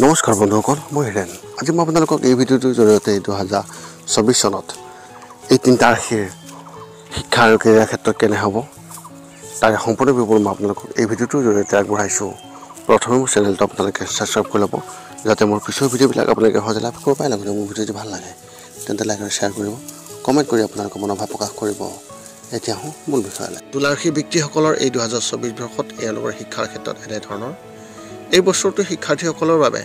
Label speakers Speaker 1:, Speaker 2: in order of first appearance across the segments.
Speaker 1: নমস্কাৰ বন্ধুসকল, মই হিৰেণ। আজি মই আপোনালোকক এই ভিডিঅ'টোৰ জৰিয়তে 2024 চনত এই তিনিটা ৰাশিৰ শিক্ষা আৰু কেৰিয়াৰ ক্ষেত্ৰত কেনে হ'ব তাৰে সম্পূৰ্ণ বিৱৰণ মই আপোনালোকক এই ভিডিঅ'টোৰ জৰিয়তে আগবঢ়াইছোঁ। প্ৰথমে মোৰ চেনেলটো আপোনালোকে ছাবস্ক্ৰাইব কৰি ল'ব, যাতে মোৰ পিছৰ ভিডিঅ'বিলাক আপোনালোকে সহজে লাভ কৰিব পাৰে। লগতে মোৰ ভিডিঅ'টো ভাল লাগে তেন্তে লাইক আৰু শ্বেয়াৰ কৰিব, কমেণ্ট কৰি আপোনালোকৰ মনোভাৱ প্ৰকাশ কৰিব। এতিয়া আহোঁ মূল বিষয়লৈ। তুলা ৰাশিৰ ব্যক্তিসকলৰ এই 2024 বৰ্ষত এওঁলোকৰ শিক্ষাৰ ক্ষেত্ৰত এনেধৰণৰ। এই বছৰটো শিক্ষাৰ্থীসকলৰ বাবে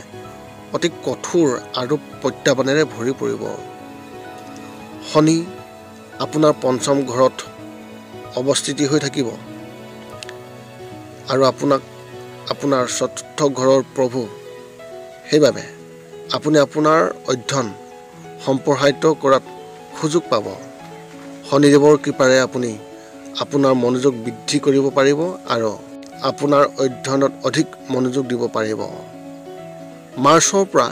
Speaker 1: অতি কঠোৰ আৰু প্ৰত্যাহ্বানেৰে ভৰি পৰিব। শনি আপোনাৰ পঞ্চম ঘৰত অৱস্থিতি হৈ থাকিব আৰু আপোনাৰ চতুৰ্থ ঘৰৰ প্ৰভু। সেইবাবে আপুনি আপোনাৰ অধ্যয়ন সম্প্ৰসাৰিত কৰাত সুযোগ পাব। শনিদেৱৰ কৃপাৰে আপুনি আপোনাৰ মনোযোগ বৃদ্ধি কৰিব পাৰিব আৰু আপোনাৰ অধ্যয়নত অধিক মনোযোগ দিব পাৰিব। মাৰ্চৰ পৰা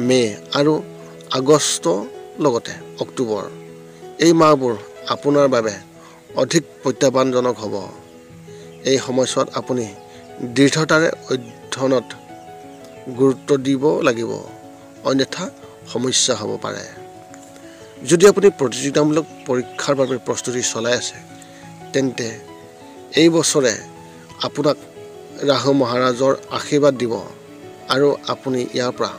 Speaker 1: মে' আৰু আগষ্ট লগতে অক্টোবৰ এই মাহবোৰ আপোনাৰ বাবে অধিক প্ৰত্যাহ্বানজনক হ'ব। এই সময়ছোৱাত আপুনি দৃঢ়তাৰে অধ্যয়নত গুৰুত্ব দিব লাগিব, অন্যথা সমস্যা হ'ব পাৰে। যদি আপুনি প্ৰতিযোগিতামূলক পৰীক্ষাৰ বাবে প্ৰস্তুতি চলাই আছে, তেন্তে এই বছৰে আপোনাক ৰাহু মহাৰাজৰ আশীৰ্বাদ দিব আৰু আপুনি ইয়াৰ পৰা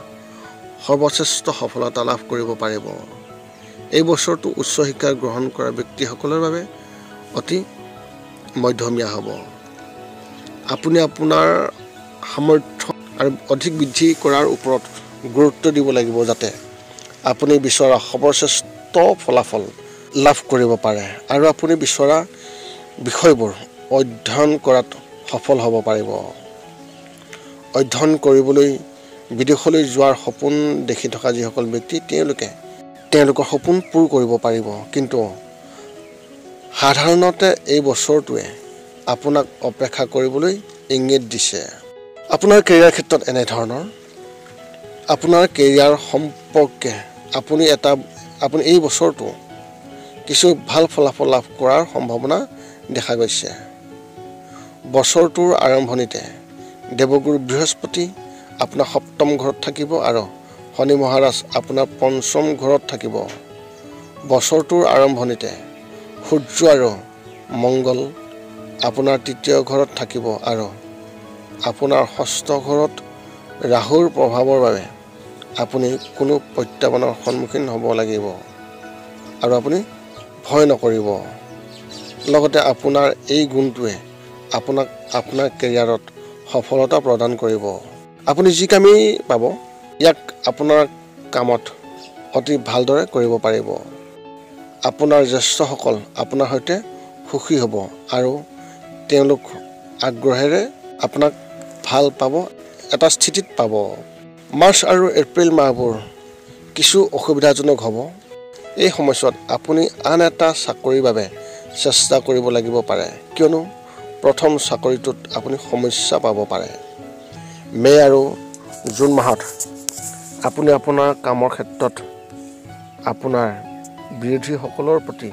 Speaker 1: সৰ্বশ্ৰেষ্ঠ সফলতা লাভ কৰিব পাৰিব। এই বছৰটো উচ্চ শিক্ষা গ্ৰহণ কৰা ব্যক্তিসকলৰ বাবে অতি মধ্যমীয়া হ'ব। আপুনি আপোনাৰ সামৰ্থ্য আৰু অধিক বৃদ্ধি কৰাৰ ওপৰত গুৰুত্ব দিব লাগিব, যাতে আপুনি বিচৰা সৰ্বশ্ৰেষ্ঠ ফলাফল লাভ কৰিব পাৰে আৰু আপুনি বিচৰা বিষয়বোৰ অধ্যয়ন কৰাত সফল হ'ব পাৰিব। অধ্যয়ন কৰিবলৈ বিদেশলৈ যোৱাৰ সপোন দেখি থকা যিসকল ব্যক্তি তেওঁলোকৰ সপোন পূৰ কৰিব পাৰিব, কিন্তু সাধাৰণতে এই বছৰটোৱে আপোনাক অপেক্ষা কৰিবলৈ ইংগিত দিছে। আপোনাৰ কেৰিয়াৰ ক্ষেত্ৰত এনেধৰণৰ। আপোনাৰ কেৰিয়াৰ সম্পৰ্কে আপুনি এই বছৰটো কিছু ভাল ফলাফল লাভ কৰাৰ সম্ভাৱনা দেখা গৈছে। বছৰটোৰ আৰম্ভণিতে দেৱগুৰু বৃহস্পতি আপোনাৰ সপ্তম ঘৰত থাকিব আৰু শনি মহাৰাজ আপোনাৰ পঞ্চম ঘৰত থাকিব। বছৰটোৰ আৰম্ভণিতে সূৰ্য আৰু মংগল আপোনাৰ তৃতীয় ঘৰত থাকিব আৰু আপোনাৰ ষষ্ঠ ঘৰত ৰাহুৰ প্ৰভাৱৰ বাবে আপুনি কোনো প্ৰত্যাহ্বানৰ সন্মুখীন হ'ব লাগিব আৰু আপুনি ভয় নকৰিব। লগতে আপোনাৰ এই গুণটোৱে আপোনাক আপোনাৰ কেৰিয়াৰত সফলতা প্ৰদান কৰিব। আপুনি যি কামেই পাব, ইয়াক আপোনাৰ কামত অতি ভালদৰে কৰিব পাৰিব। আপোনাৰ জ্যেষ্ঠসকল আপোনাৰ সৈতে সুখী হ'ব আৰু তেওঁলোক আগ্ৰহেৰে আপোনাক ভাল পাব, এটা স্থিতিত পাব। মাৰ্চ আৰু এপ্ৰিল মাহবোৰ কিছু অসুবিধাজনক হ'ব। এই সময়ছোৱাত আপুনি আন এটা চাকৰিৰ বাবে চেষ্টা কৰিব লাগিব পাৰে, কিয়নো প্ৰথম চাকৰিটোত আপুনি সমস্যা পাব পাৰে। মে' আৰু জুন মাহত আপুনি আপোনাৰ কামৰ ক্ষেত্ৰত আপোনাৰ বিৰোধীসকলৰ প্ৰতি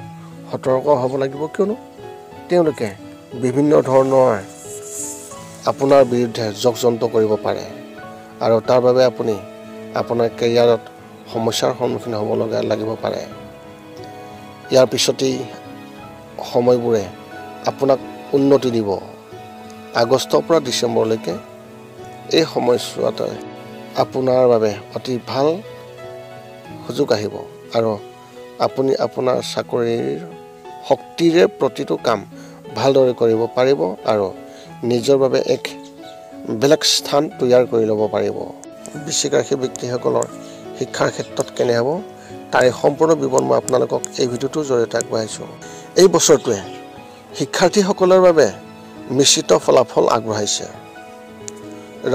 Speaker 1: সতৰ্ক হ'ব লাগিব, কিয়নো তেওঁলোকে বিভিন্ন ধৰণৰ আপোনাৰ বিৰুদ্ধে যক্ষ্যন্ত্ৰ কৰিব পাৰে আৰু তাৰ বাবে আপুনি আপোনাৰ কেৰিয়াৰত সমস্যাৰ সন্মুখীন হ'ব লাগিব পাৰে। ইয়াৰ পিছতেই সময়বোৰে আপোনাক উন্নতি দিব। আগষ্টৰ পৰা ডিচেম্বৰলৈকে এই সময়ছোৱাতে আপোনাৰ বাবে অতি ভাল সুযোগ আহিব আৰু আপুনি আপোনাৰ চাকৰিৰ শক্তিৰে প্ৰতিটো কাম ভালদৰে কৰিব পাৰিব আৰু নিজৰ বাবে এক বেলেগ স্থান তৈয়াৰ কৰি ল'ব পাৰিব। বৃশ্চিক ৰাশিৰ ব্যক্তিসকলৰ শিক্ষাৰ ক্ষেত্ৰত কেনে হ'ব তাৰে সম্পূৰ্ণ বিৱৰণ মই আপোনালোকক এই ভিডিঅ'টোৰ জৰিয়তে আগবঢ়াইছোঁ। এই বছৰটোৱে শিক্ষাৰ্থীসকলৰ বাবে মিশ্ৰিত ফলাফল আগবঢ়াইছে।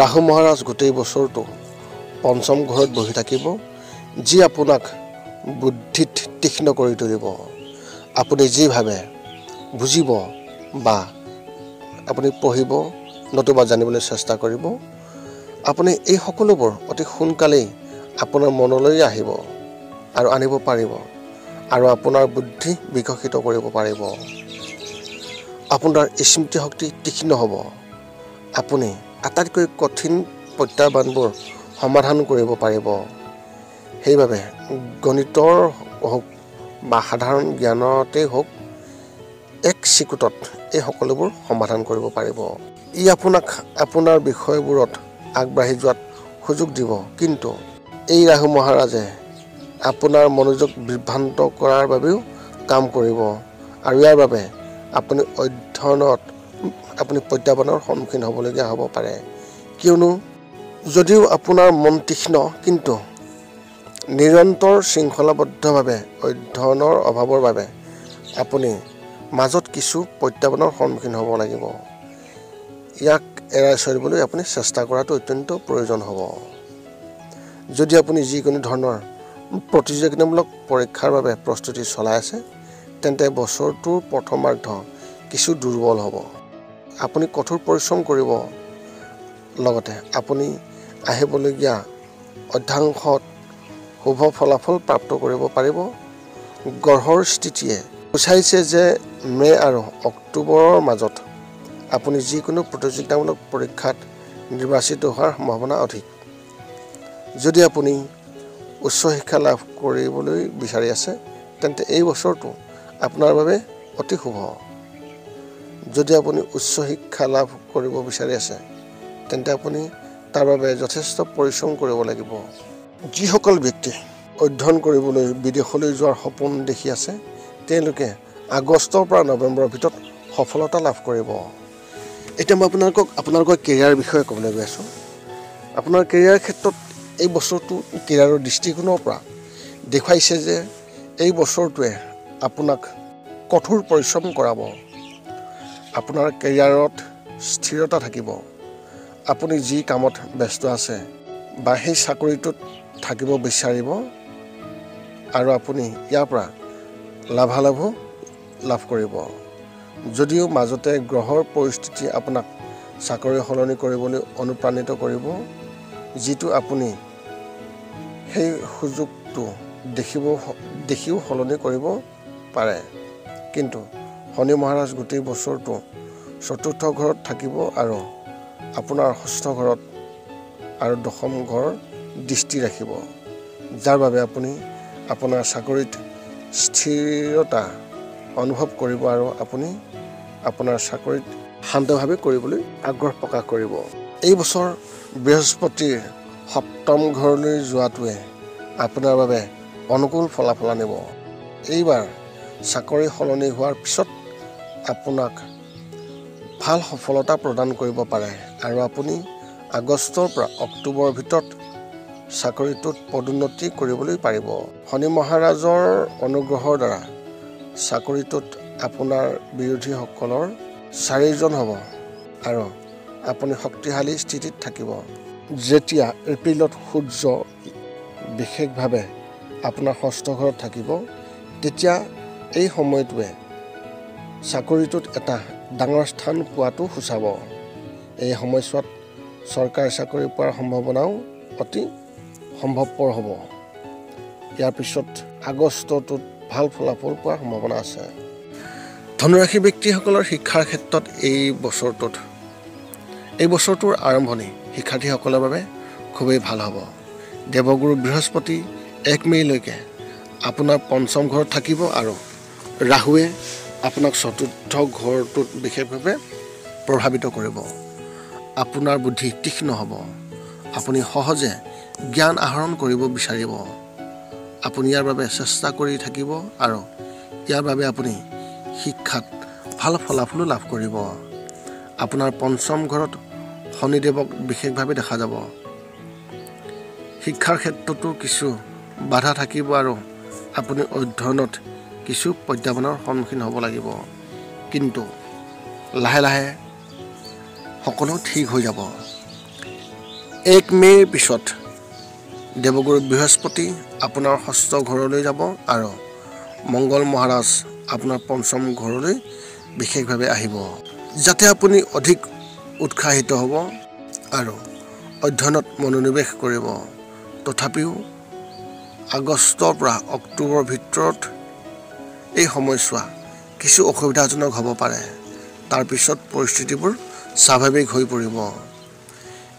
Speaker 1: ৰাহু মহাৰাজ গোটেই বছৰটো পঞ্চম ঘৰত বহি থাকিব, যি আপোনাক বুদ্ধিত তীক্ষ্ণ কৰি তুলিব। আপুনি যি ভাবে বুজিব বা আপুনি পঢ়িব নতুবা জানিবলৈ চেষ্টা কৰিব, আপুনি এই সকলোবোৰ অতি সোনকালেই আপোনাৰ মনলৈ আহিব আৰু আনিব পাৰিব আৰু আপোনাৰ বুদ্ধি বিকশিত কৰিব পাৰিব। আপোনাৰ স্মৃতিশক্তি তীক্ষ্ণ হ'ব। আপুনি আটাইতকৈ কঠিন প্ৰত্যাহ্বানবোৰ সমাধান কৰিব পাৰিব। সেইবাবে গণিতৰ হওক বা সাধাৰণ জ্ঞানতেই হওক এক চিকুটত এই সকলোবোৰ সমাধান কৰিব পাৰিব। ই আপোনাক আপোনাৰ বিষয়বোৰত আগবাঢ়ি যোৱাত সুযোগ দিব। কিন্তু এই ৰাহু মহাৰাজে আপোনাৰ মনোযোগ বিভ্ৰান্ত কৰাৰ বাবেও কাম কৰিব আৰু ইয়াৰ বাবে আপুনি অধ্যয়নত আপুনি প্ৰত্যাহ্বানৰ সন্মুখীন হ'বলগীয়া হ'ব পাৰে। কিয়নো যদিও আপোনাৰ মন তীক্ষ্ণ কিন্তু নিৰন্তৰ শৃংখলাবদ্ধভাৱে অধ্যয়নৰ অভাৱৰ বাবে আপুনি মাজত কিছু প্ৰত্যাহ্বানৰ সন্মুখীন হ'ব লাগিব। ইয়াক এৰাই চলিবলৈ আপুনি চেষ্টা কৰাটো অত্যন্ত প্ৰয়োজন হ'ব। যদি আপুনি যিকোনো ধৰণৰ প্ৰতিযোগিতামূলক পৰীক্ষাৰ বাবে প্ৰস্তুতি চলাই আছে তেন্তে বছৰটোৰ প্ৰথমাৰ্ধ কিছু দুৰ্বল হ'ব। আপুনি কঠোৰ পৰিশ্ৰম কৰিব, লগতে আপুনি আহিবলগীয়া অধ্যাংশত শুভ ফলাফল প্ৰাপ্ত কৰিব পাৰিব। গ্ৰহৰ স্থিতিয়ে সূচাইছে যে মে' আৰু অক্টোবৰৰ মাজত আপুনি যিকোনো প্ৰতিযোগিতামূলক পৰীক্ষাত নিৰ্বাচিত হোৱাৰ সম্ভাৱনা অধিক। যদি আপুনি উচ্চ শিক্ষা লাভ কৰিবলৈ বিচাৰি আছে তেন্তে এই বছৰটো আপোনাৰ বাবে অতি শুভ। যদি আপুনি উচ্চ শিক্ষা লাভ কৰিব বিচাৰি আছে তেন্তে আপুনি তাৰ বাবে যথেষ্ট পৰিশ্ৰম কৰিব লাগিব। যিসকল ব্যক্তি অধ্যয়ন কৰিবলৈ বিদেশলৈ যোৱাৰ সপোন দেখি আছে তেওঁলোকে আগষ্টৰ পৰা নৱেম্বৰৰ ভিতৰত সফলতা লাভ কৰিব। এতিয়া মই আপোনালোকৰ কেৰিয়াৰ বিষয়ে ক'বলৈ গৈ আছোঁ। আপোনাৰ কেৰিয়াৰ ক্ষেত্ৰত এই বছৰটো কেৰিয়াৰৰ দৃষ্টিকোণৰ পৰা দেখুৱাইছে যে এই বছৰটোৱে আপোনাক কঠোৰ পৰিশ্ৰম কৰাব। আপোনাৰ কেৰিয়াৰত স্থিৰতা থাকিব। আপুনি যি কামত ব্যস্ত আছে বা সেই চাকৰিটোত থাকিব বিচাৰিব আৰু আপুনি ইয়াৰ পৰা লাভালাভো লাভ কৰিব। যদিও মাজতে গ্ৰহৰ পৰিস্থিতি আপোনাক চাকৰি সলনি কৰিবলৈ অনুপ্ৰাণিত কৰিব, যিটো আপুনি সেই সুযোগটো দেখিও সলনি কৰিব পাৰে। কিন্তু শনি মহাৰাজ গোটেই বছৰটো চতুৰ্থ ঘৰত থাকিব আৰু আপোনাৰ ষষ্ঠ ঘৰত আৰু দশম ঘৰ দৃষ্টি ৰাখিব, যাৰ বাবে আপুনি আপোনাৰ চাকৰিত স্থিৰতা অনুভৱ কৰিব আৰু আপুনি আপোনাৰ চাকৰিত শান্তভাৱে কৰিবলৈ আগ্ৰহ প্ৰকাশ কৰিব। এই বছৰ বৃহস্পতিৰ সপ্তম ঘৰলৈ যোৱাটোৱে আপোনাৰ বাবে অনুকূল ফলাফল আনিব। এইবাৰ চাকৰি সলনি হোৱাৰ পিছত আপোনাক ভাল সফলতা প্ৰদান কৰিব পাৰে আৰু আপুনি আগষ্টৰ পৰা অক্টোবৰৰ ভিতৰত চাকৰিটোত পদোন্নতি কৰিবলৈ পাৰিব। শনি মহাৰাজৰ অনুগ্ৰহৰ দ্বাৰা চাকৰিটোত আপোনাৰ বিৰোধীসকলৰ 4জন হ'ব আৰু আপুনি শক্তিশালী স্থিতিত থাকিব। যেতিয়া এপ্ৰিলত সূৰ্য বিশেষভাৱে আপোনাৰ ষষ্ঠ ঘৰত থাকিব তেতিয়া এই সময়টোৱে চাকৰিটোত এটা ডাঙৰ স্থান পোৱাটো সূচাব। এই সময়ছোৱাত চৰকাৰী চাকৰি পোৱাৰ সম্ভাৱনাও অতি সম্ভৱপৰ হ'ব। ইয়াৰ পিছত আগষ্টটোত ভাল ফলাফল পোৱাৰ সম্ভাৱনা আছে। ধনুৰাশি ব্যক্তিসকলৰ শিক্ষাৰ ক্ষেত্ৰত এই বছৰটোৰ আৰম্ভণি শিক্ষাৰ্থীসকলৰ বাবে খুবেই ভাল হ'ব। দেৱগুৰু বৃহস্পতি 1 মে'লৈকে আপোনাৰ পঞ্চম ঘৰত থাকিব আৰু ৰাহুৱে আপোনাক চতুৰ্থ ঘৰটোত বিশেষভাৱে প্ৰভাৱিত কৰিব। আপোনাৰ বুদ্ধি তীক্ষ্ণ হ'ব। আপুনি সহজে জ্ঞান আহৰণ কৰিব বিচাৰিব। আপুনি ইয়াৰ বাবে চেষ্টা কৰি থাকিব আৰু ইয়াৰ বাবে আপুনি শিক্ষাত ভাল ফলাফলো লাভ কৰিব। আপোনাৰ পঞ্চম ঘৰত শনিদেৱক বিশেষভাৱে দেখা যাব। শিক্ষাৰ ক্ষেত্ৰতো কিছু বাধা থাকিব আৰু আপুনি অধ্যয়নত কিছু প্ৰত্যাহ্বানৰ সন্মুখীন হ'ব লাগিব। কিন্তু লাহে লাহে সকলো ঠিক হৈ যাব। 1 মে'ৰ পিছত দেৱগুৰু বৃহস্পতি আপোনাৰ ষষ্ঠ ঘৰলৈ যাব আৰু মংগল মহাৰাজ আপোনাৰ পঞ্চম ঘৰলৈ বিশেষভাৱে আহিব, যাতে আপুনি অধিক উৎসাহিত হ'ব আৰু অধ্যয়নত মনোনিৱেশ কৰিব। তথাপিও আগষ্টৰ পৰা অক্টোবৰৰ ভিতৰত এই সময়ছোৱা কিছু অসুবিধাজনক হ'ব পাৰে। তাৰপিছত পৰিস্থিতিবোৰ স্বাভাৱিক হৈ পৰিব।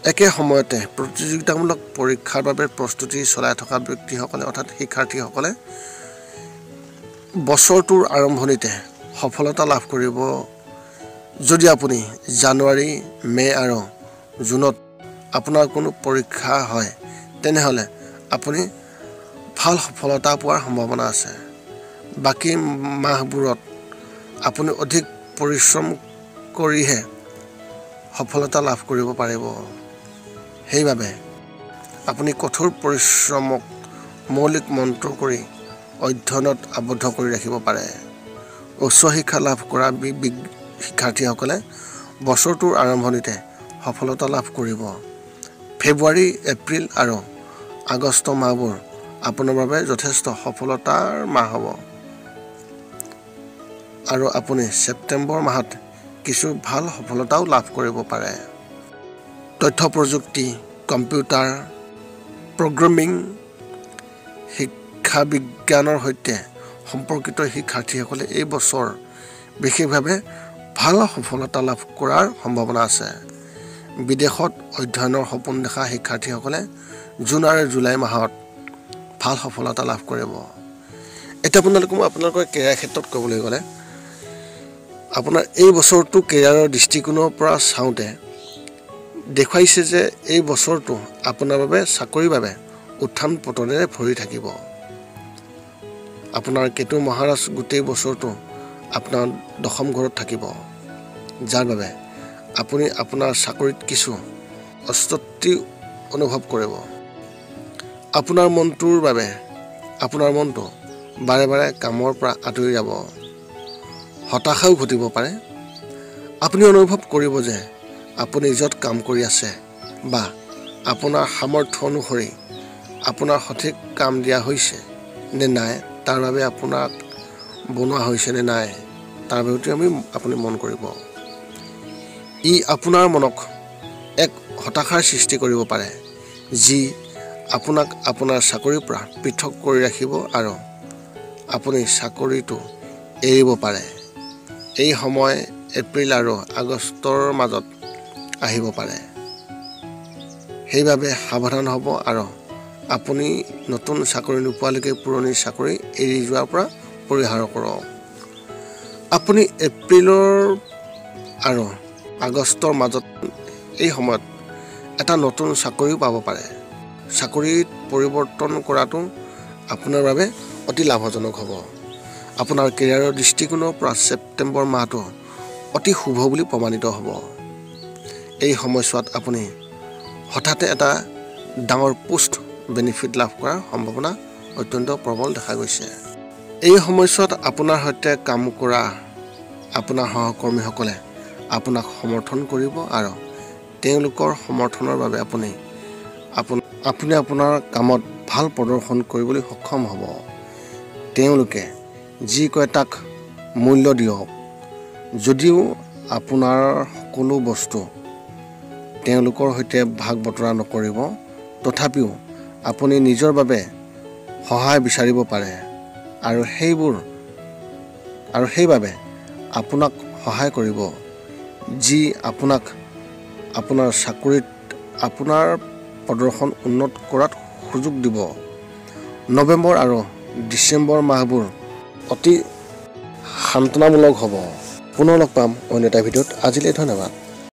Speaker 1: একে সময়তে প্ৰতিযোগিতামূলক পৰীক্ষাৰ বাবে প্ৰস্তুতি চলাই থকা ব্যক্তিসকলে অৰ্থাৎ শিক্ষাৰ্থীসকলে বছৰটোৰ আৰম্ভণিতে সফলতা লাভ কৰিব। যদি আপুনি জানুৱাৰী, মে আৰু জুনত আপোনাৰ কোনো পৰীক্ষা হয় তেনেহ'লে আপুনি ভাল সফলতা পোৱাৰ সম্ভাৱনা আছে। বাকী মাহবোৰত আপুনি অধিক পৰিশ্ৰম কৰিহে সফলতা লাভ কৰিব পাৰিব। সেইবাবে আপুনি কঠোৰ পৰিশ্ৰমক মৌলিক মন্ত্ৰ কৰি অধ্যয়নত আবদ্ধ কৰি ৰাখিব পাৰে। উচ্চ শিক্ষা লাভ কৰা শিক্ষাৰ্থীসকলে বছৰটোৰ আৰম্ভণিতে সফলতা লাভ কৰিব। ফেব্ৰুৱাৰী, এপ্ৰিল আৰু আগষ্ট মাহবোৰ আপোনাৰ বাবে যথেষ্ট সফলতাৰ মাহ হ'ব আৰু আপুনি ছেপ্টেম্বৰ মাহত কিছু ভাল সফলতাও লাভ কৰিব পাৰে। তথ্য প্ৰযুক্তি, কম্পিউটাৰ, প্ৰগ্ৰেমিং, শিক্ষা বিজ্ঞানৰ সৈতে সম্পৰ্কিত শিক্ষাৰ্থীসকলে এই বছৰ বিশেষভাৱে ভাল সফলতা লাভ কৰাৰ সম্ভাৱনা আছে। বিদেশত অধ্যয়নৰ সপোন দেখা শিক্ষাৰ্থীসকলে জুন আৰু জুলাই মাহত ভাল সফলতা লাভ কৰিব। এতিয়া আপোনালোকৰ কেৰিয়াৰ ক্ষেত্ৰত ক'বলৈ গ'লে আপোনাৰ এই বছৰটো কেৰিয়াৰৰ দৃষ্টিকোণৰ পৰা চাওঁতে দেখুৱাইছে যে এই বছৰটো আপোনাৰ বাবে চাকৰিৰ বাবে উত্থান পতনেৰে ভৰি থাকিব। আপোনাৰ কেতু মহাৰাজ গোটেই বছৰটো আপোনাৰ দশম ঘৰত থাকিব, যাৰ বাবে আপুনি আপোনাৰ চাকৰিত কিছু অস্বস্তি অনুভৱ কৰিব। আপোনাৰ মনটো বাৰে বাৰে কামৰ পৰা আঁতৰি যাব, হতাশাও ঘটিব পাৰে। আপুনি অনুভৱ কৰিব যে আপুনি য'ত কাম কৰি আছে বা আপোনাৰ সামৰ্থ্য অনুসৰি আপোনাৰ সঠিক কাম দিয়া হৈছে নে নাই, তাৰ বাবে আপোনাক বনোৱা হৈছে নে নাই, তাৰ বাবেতো আপুনি মন কৰিব। ই আপোনাৰ মনক এক হতাশাৰ সৃষ্টি কৰিব পাৰে, যি আপোনাক আপোনাৰ চাকৰিৰ পৰা পৃথক কৰি ৰাখিব আৰু আপুনি চাকৰিটো এৰিব পাৰে। এই সময় এপ্ৰিল আৰু আগষ্টৰ মাজত আহিব পাৰে। সেইবাবে সাৱধান হ'ব আৰু আপুনি নতুন চাকৰি নোপোৱালৈকে পুৰণি চাকৰি এৰি যোৱাৰ পৰা পৰিহাৰ কৰক। আপুনি এপ্ৰিলৰ আৰু আগষ্টৰ মাজত এই সময়ত এটা নতুন চাকৰিও পাব পাৰে। চাকৰিত পৰিৱৰ্তন কৰাটো আপোনাৰ বাবে অতি লাভজনক হ'ব। আপোনাৰ কেৰিয়াৰৰ দৃষ্টিকোণৰ পৰা ছেপ্টেম্বৰ মাহটো অতি শুভ বুলি প্ৰমাণিত হ'ব। এই সময়ছোৱাত আপুনি হঠাতে এটা ডাঙৰ পোষ্ট বেনিফিট লাভ কৰাৰ সম্ভাৱনা অত্যন্ত প্ৰবল দেখা গৈছে। এই সময়ছোৱাত আপোনাৰ সৈতে কাম কৰা আপোনাৰ সহকৰ্মীসকলে আপোনাক সমৰ্থন কৰিব আৰু তেওঁলোকৰ সমৰ্থনৰ বাবে আপুনি আপোনাৰ কামত ভাল প্ৰদৰ্শন কৰিবলৈ সক্ষম হ'ব। তেওঁলোকে যি কয় তাক মূল্য দিয়ক। যদিও আপোনাৰ সকলো বস্তু তেওঁলোকৰ সৈতে ভাগ বতৰা নকৰিব, তথাপিও আপুনি নিজৰ বাবে সহায় বিচাৰিব পাৰে আৰু সেইবাবে আপোনাক সহায় কৰিব, যি আপোনাক আপোনাৰ চাকৰিত আপোনাৰ প্ৰদৰ্শন উন্নত কৰাত সুযোগ দিব। নৱেম্বৰ আৰু ডিচেম্বৰ মাহবোৰ অতি সান্তনামূলক হ'ব। পুনৰ লগ পাম অন্য এটা ভিডিঅ'ত। আজিলৈ ধন্যবাদ।